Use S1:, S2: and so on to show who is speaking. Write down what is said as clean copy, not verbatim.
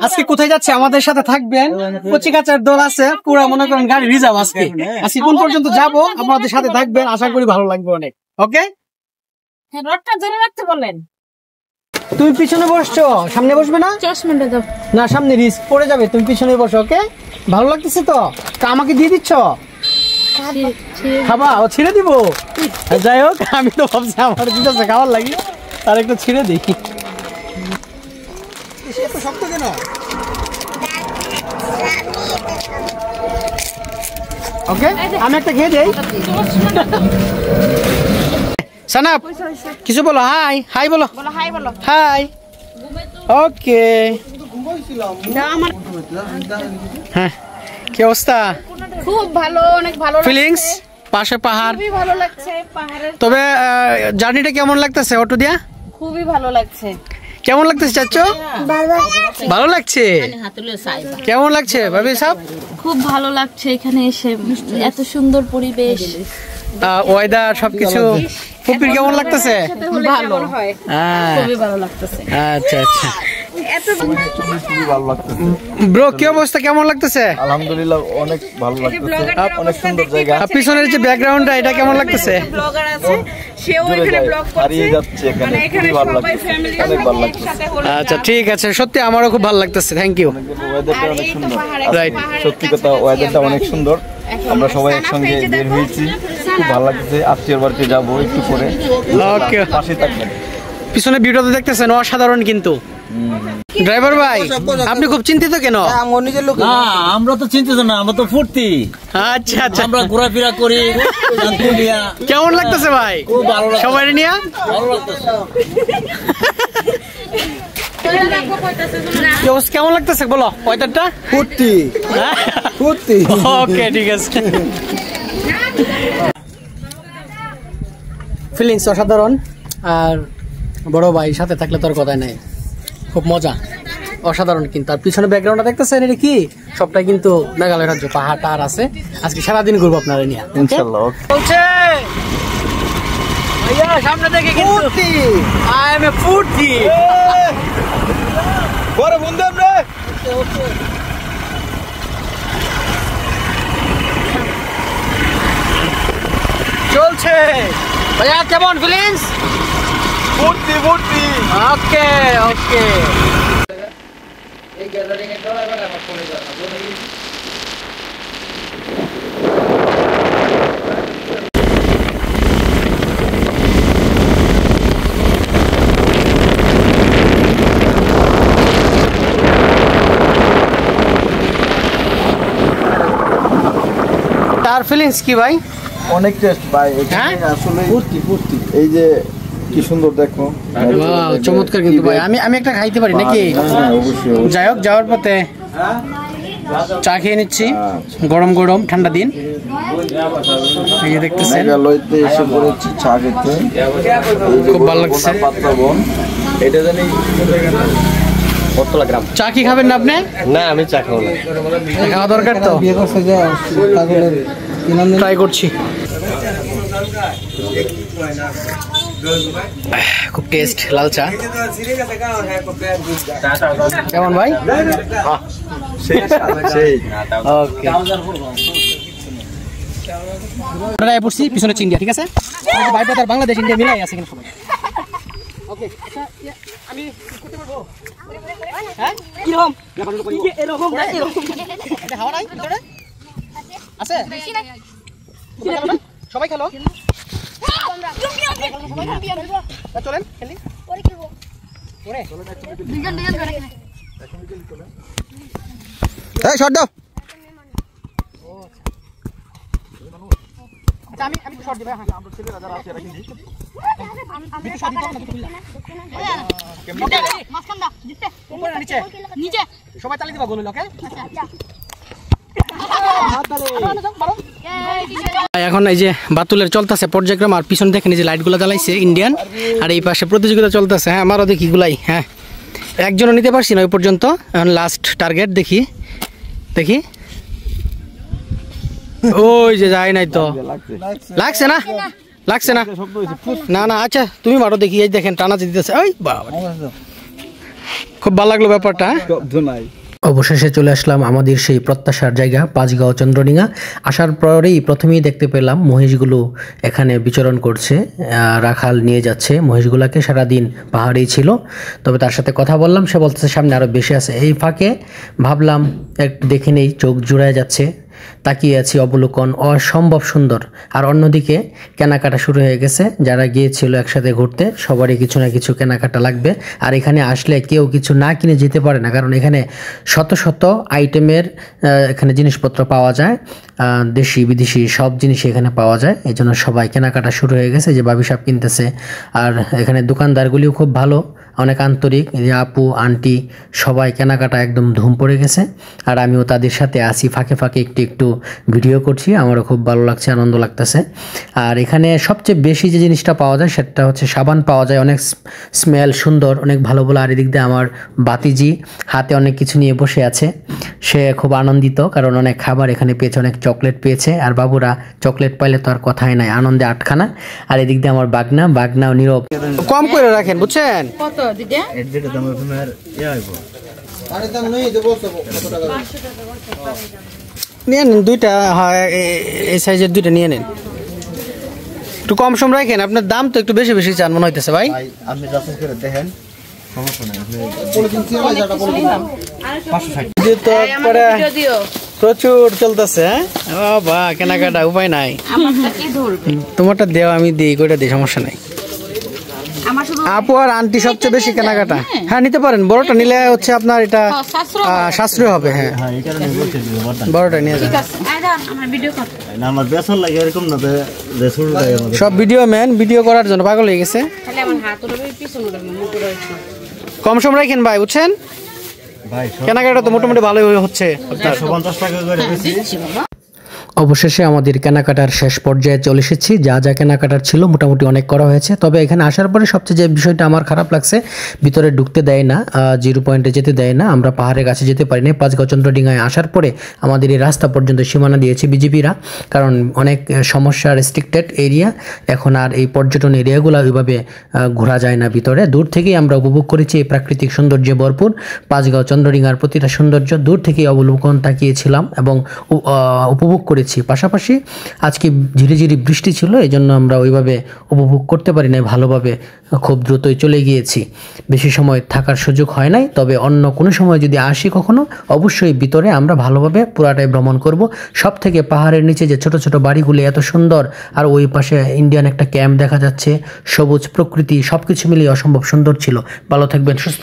S1: আজকে কোথায় যাচ্ছে আমাদের সাথে থাকবেন, কচিকাচার দল আছে, পুরো মনে করেন গাড়ি রিজার্ভ। আজকে কোন পর্যন্ত যাবো, আপনাদের সাথে থাকবেন, আশা করি ভালো লাগবে অনেক। ওকে,
S2: রডটা ধরে রাখতে বলেন।
S1: তুমি পিছনে বসছো, সামনে বসবে না?
S2: চশমাটা দাও
S1: না, সামনে রিস্ক পড়ে যাবে, তুমি পিছনে বসো। ওকে, ভালো লাগতেছে তো? আমাকে দিয়ে দিচ্ছ, খাবা? ও ছিঁড়ে দিব। যাই হোক, আমি তো ভাবছি আমার দিতেছে খাবার লাগে, তার একটু ছিঁড়ে দিই। শক্ত কেন? ওকে, আমি একটা খেয়ে দেই। সানাপ কিছু বলো, হাই হাই বলো, হাই। ওকে, হ্যাঁ, কি অবস্থা?
S2: খুব ভালো, অনেক ভালো
S1: ফিলিংস, পাশে পাহাড়,
S2: খুবই ভালো লাগছে। পাহাড়ের
S1: তবে জার্নিটা কেমন লাগতেছে অটো দিয়া?
S2: খুবই ভালো লাগছে।
S1: কেমন লাগতেছে চাচ্চু? ভালো লাগছে। কেমন লাগছে ভাবি সাহেব?
S2: খুব ভালো লাগছে এখানে এসে, এত সুন্দর পরিবেশ,
S1: ওয়েদার সবকিছু। ফুপির কেমন লাগতেছে?
S2: ভালো, খুবই ভালো লাগতেছে।
S1: আচ্ছা আচ্ছা, ব্রো কি অবস্থা, কেমন লাগতেছে?
S3: আলহামদুলিল্লাহ, অনেক ভালো লাগতেছে, অনেক সুন্দর জায়গা।
S1: পিছনের যে ব্যাকগ্রাউন্ডটা, এটা কেমন লাগতেছে?
S2: ব্লগার আছে, সেও এখানে ব্লগ করছে,
S3: হারিয়ে যাচ্ছে এখানে, খুবই ভালো লাগতেছে, অনেক ভালো লাগতেছে।
S1: আচ্ছা ঠিক আছে, সত্যি আমারও খুব ভালো লাগতেছে, থ্যাংক ইউ।
S3: ওয়েদারটা অনেক সুন্দর,
S1: রাইট,
S3: সত্যি কথা, ওয়েদারটা অনেক সুন্দর। আমরা সবাই একসঙ্গে বের হয়েছি, খুব ভালো লাগতেছে। আত্মীয়র বাড়িতে যাবো একটু পরে।
S1: ওকে,
S3: পাশে থাকবেন।
S1: পিছনে ভিউটা তো দেখতেছেন, অসাধারণ কিন্তু। ড্রাইভার ভাই, আপনি খুব চিন্তিত কেন?
S4: আমরা তো চিন্তিত না, আমরা তো ফুর্তি।
S1: আচ্ছা আচ্ছা,
S4: আমরা ঘোরাফেরা করি।
S1: কেমন লাগতেছে ভাই?
S4: খুব ভালো লাগছে,
S1: সবাই নিয়ে
S4: ভালো লাগতেছে।
S1: কেমন লাগতেছে বলো, ওয়েদারটা?
S3: ফুর্তি ফুর্তি।
S1: ওকে, ঠিক আছে। ফিলিংস অসাধারণ, আর বড় ভাই সাথে থাকলে তোর কথাই নাই, খুব মজা, অসাধারণ কিন্তু। আর পিছনে ব্যাকগ্রাউন্ডটা দেখতেছেন, এটা কি? সবটাই কিন্তু মেঘালয় রাজ্য, পাহাড় টাহাড় আছে। আজকে সারাদিন ঘুরবো আপনারা নিয়ে,
S3: ইনশাআল্লাহ।
S1: চলছে ভাইয়া, সামনে দেখে কিন্তু আই এম এ ফুর্তি।
S3: বড় বন্ধু আমরা
S1: চলছে ভাইয়া, কেমন ফিলিংস?
S3: ফুর্তি ফুর্তি।
S1: ওকে ওকে, তার ফিলিংস কি ভাই?
S3: অনেক টেস্ট ভাই, আসলে ফুর্তি ফুর্তি। এই যে কি সুন্দর দেখো,
S1: চমৎকার কিন্তু ভাই। আমি একটা খাইতে পারি নাকি?
S3: অবশ্যই।
S1: যাই হোক, যাওয়ার পথে চা খেয়ে নিচ্ছি, গরম গরম ঠান্ডা দিন। এই যে দেখতেছেন,
S3: মেঘালয়তে এসে পড়েছি চা খেতে,
S1: খুব ভালো লাগছে।
S3: এটা জানি
S4: গ্রাম।
S1: চা কি খাবেন না আপনি?
S4: না, আমি চা খাবো না।
S1: খাওয়া দরকার তো, ট্রাই করছি। খুব টেস্ট লাল চা। কেমন ভাই? ওকে, আমরা পড়ছি পিছনে ইন্ডিয়া, ঠিক আছে? ভাই ব্রাদার বাংলাদেশ ইন্ডিয়া মিলাই আছে এখানে সবাই। ওকে, আমি করতে পারবো? হ্যাঁ, কি রকম? এরকম এটা হাওয়া নাই ভিতরে আছে? সবাই খেলো, চলেন খেলি। শর্ট দাও। আচ্ছা, আমি শর্ট দিই। হ্যাঁ, আমরা ছেলেরা যারা আছে এরা কিন্তু নিচে সবাই চালিয়ে দিবা গোল, ওকে? এখন এই যে বাতুলের চলতেছে পর্যায়ক্রম, আর পিছন দেখেন এই যে লাইটগুলো জ্বালাইছে ইন্ডিয়ান, আর এই পাশে প্রতিযোগিতা চলতেছে। হ্যাঁ, আমারও দেখি গুলাই। হ্যাঁ, একজনও নিতে পারছি না ওই পর্যন্ত, এখন লাস্ট টার্গেট। দেখি দেখি, ওই যে যায় নাই তো, লাগছে না, লাগছে না, না না। আচ্ছা তুমি মারো দেখি, এই দেখেন টানা দিতেছে। ওই বাবা, খুব ভালো লাগলো ব্যাপারটা।
S3: শব্দ নাই।
S1: অবশেষে চলে আসলাম আমাদের সেই প্রত্যাশার জায়গা পাঁচগাঁও চন্দ্রডিঙা। আসার পরেই প্রথমেই দেখতে পেলাম মহিষগুলো এখানে বিচরণ করছে, রাখাল নিয়ে যাচ্ছে মহিষগুলোকে, সারাদিন পাহাড়েই ছিল। তবে তার সাথে কথা বললাম, সে বলতেছে সামনে আরও বেশি আছে। এই ফাঁকে ভাবলাম একটু দেখে নেই, চোখ জুড়ায় যাচ্ছে, তাকিয়ে আছি, অবলোকন অসম্ভব সুন্দর। আর অন্যদিকে কেনাকাটা শুরু হয়ে গেছে, যারা গিয়েছিল একসাথে ঘুরতে সবারই কিছু না কিছু কেনাকাটা লাগবে। আর এখানে আসলে কেউ কিছু না কিনে যেতে পারে না, কারণ এখানে শত শত আইটেমের এখানে জিনিসপত্র পাওয়া যায়, দেশি বিদেশি সব জিনিসই এখানে পাওয়া যায়। এই জন্য সবাই কেনাকাটা শুরু হয়ে গেছে, যে বাবি সাহেব কিনতেছে। আর এখানে দোকানদারগুলিও খুব ভালো, অনেক আন্তরিক, এই যে আপু আন্টি সবাই কেনাকাটা একদম ধুম পড়ে গেছে। আর আমিও তাদের সাথে আসি, ফাঁকে ফাঁকে একটু ভিডিও করছি, আমারও খুব ভালো লাগছে, আনন্দ লাগতেছে। আর এখানে সবচেয়ে বেশি যে জিনিসটা পাওয়া যায় সেটা হচ্ছে সাবান পাওয়া যায়, অনেক স্মেল সুন্দর, অনেক ভালো ভালো। আর এদিক দিয়ে আমার বাতিজি হাতে অনেক কিছু নিয়ে বসে আছে, সে খুব আনন্দিত, কারণ অনেক খাবার এখানে পেয়েছে, অনেক চকলেট পেয়েছে। আর বাবুরা চকলেট পাইলে তো আর কথাই নাই, আনন্দে আটখানা। আর এদিক দিয়ে আমার বাগনাও নীরব। কম করে রাখেন, বুঝছেন? নিয়ে নেন দুইটা, হ্যাঁ এই সাইজের দুইটা নিয়ে নেন, একটু কম সম রাখেন। আপনার দাম তো একটু বেশি বেশি চান মনে হইতেছে ভাই।
S3: আপনি যাচাই করে দেখেন, সমস্যা নাই।
S1: প্রচুর চলতেছে, বাবা কেনাকাটা উপায় নাই। তোমারটা দেও, আমি দিই, কইটা দিই, সমস্যা নাই। আপু আর আন্টি সবচেয়ে বেশি কেনাকাটা। হ্যাঁ নিতে পারেন, বড়টা নিলে হচ্ছে আপনার এটা সাশ্রয় হবে। হ্যাঁ বড়টা নিয়ে যান। সব ভিডিও ম্যান ভিডিও করার জন্য পাগল হয়ে গেছে। কম সম রাখেন ভাই, বুঝছেন? কেনাকাটা তো মোটামুটি ভালোই হচ্ছে। অবশেষে আমাদের কেনাকাটার শেষ পর্যায়ে চলে এসেছি। যা যা কেনাকাটার ছিল মোটামুটি অনেক করা হয়েছে। তবে এখানে আসার পরে সবচেয়ে যে বিষয়টা আমার খারাপ লাগছে, ভিতরে ঢুকতে দেয় না, জিরো পয়েন্টে যেতে দেয় না, আমরা পাহাড়ের কাছে যেতে পারি না। পাঁচগাঁও চন্দ্রডিঙায় আসার পরে আমাদের এই রাস্তা পর্যন্ত সীমানা দিয়েছে বিজেপিরা, কারণ অনেক সমস্যা, রেস্ট্রিক্টেড এরিয়া। এখন আর এই পর্যটন এরিয়াগুলো ওইভাবে ঘোরা যায় না ভিতরে। দূর থেকেই আমরা উপভোগ করেছি এই প্রাকৃতিক সৌন্দর্যে ভরপুর পাঁচগাঁও চন্দ্রডিঙার প্রতিটা সৌন্দর্য দূর থেকেই অবলোকন তাকিয়েছিলাম এবং উপভোগ করেছি। পাশাপাশি আজকে ঝিরিঝিরি বৃষ্টি ছিল, এই জন্য আমরা ওইভাবে উপভোগ করতে পারি নাই ভালোভাবে, খুব দ্রুতই চলে গিয়েছি, বেশি সময় থাকার সুযোগ হয় নাই। তবে অন্য কোনো সময় যদি আসি কখনো, অবশ্যই ভিতরে আমরা ভালোভাবে পুরাটাই ভ্রমণ করব। সব থেকে পাহাড়ের নিচে যে ছোট ছোট বাড়িগুলি এত সুন্দর, আর ওই পাশে ইন্ডিয়ান একটা ক্যাম্প দেখা যাচ্ছে, সবুজ প্রকৃতি, সব কিছু মিলিয়ে অসম্ভব সুন্দর ছিল। ভালো থাকবেন, সুস্থ।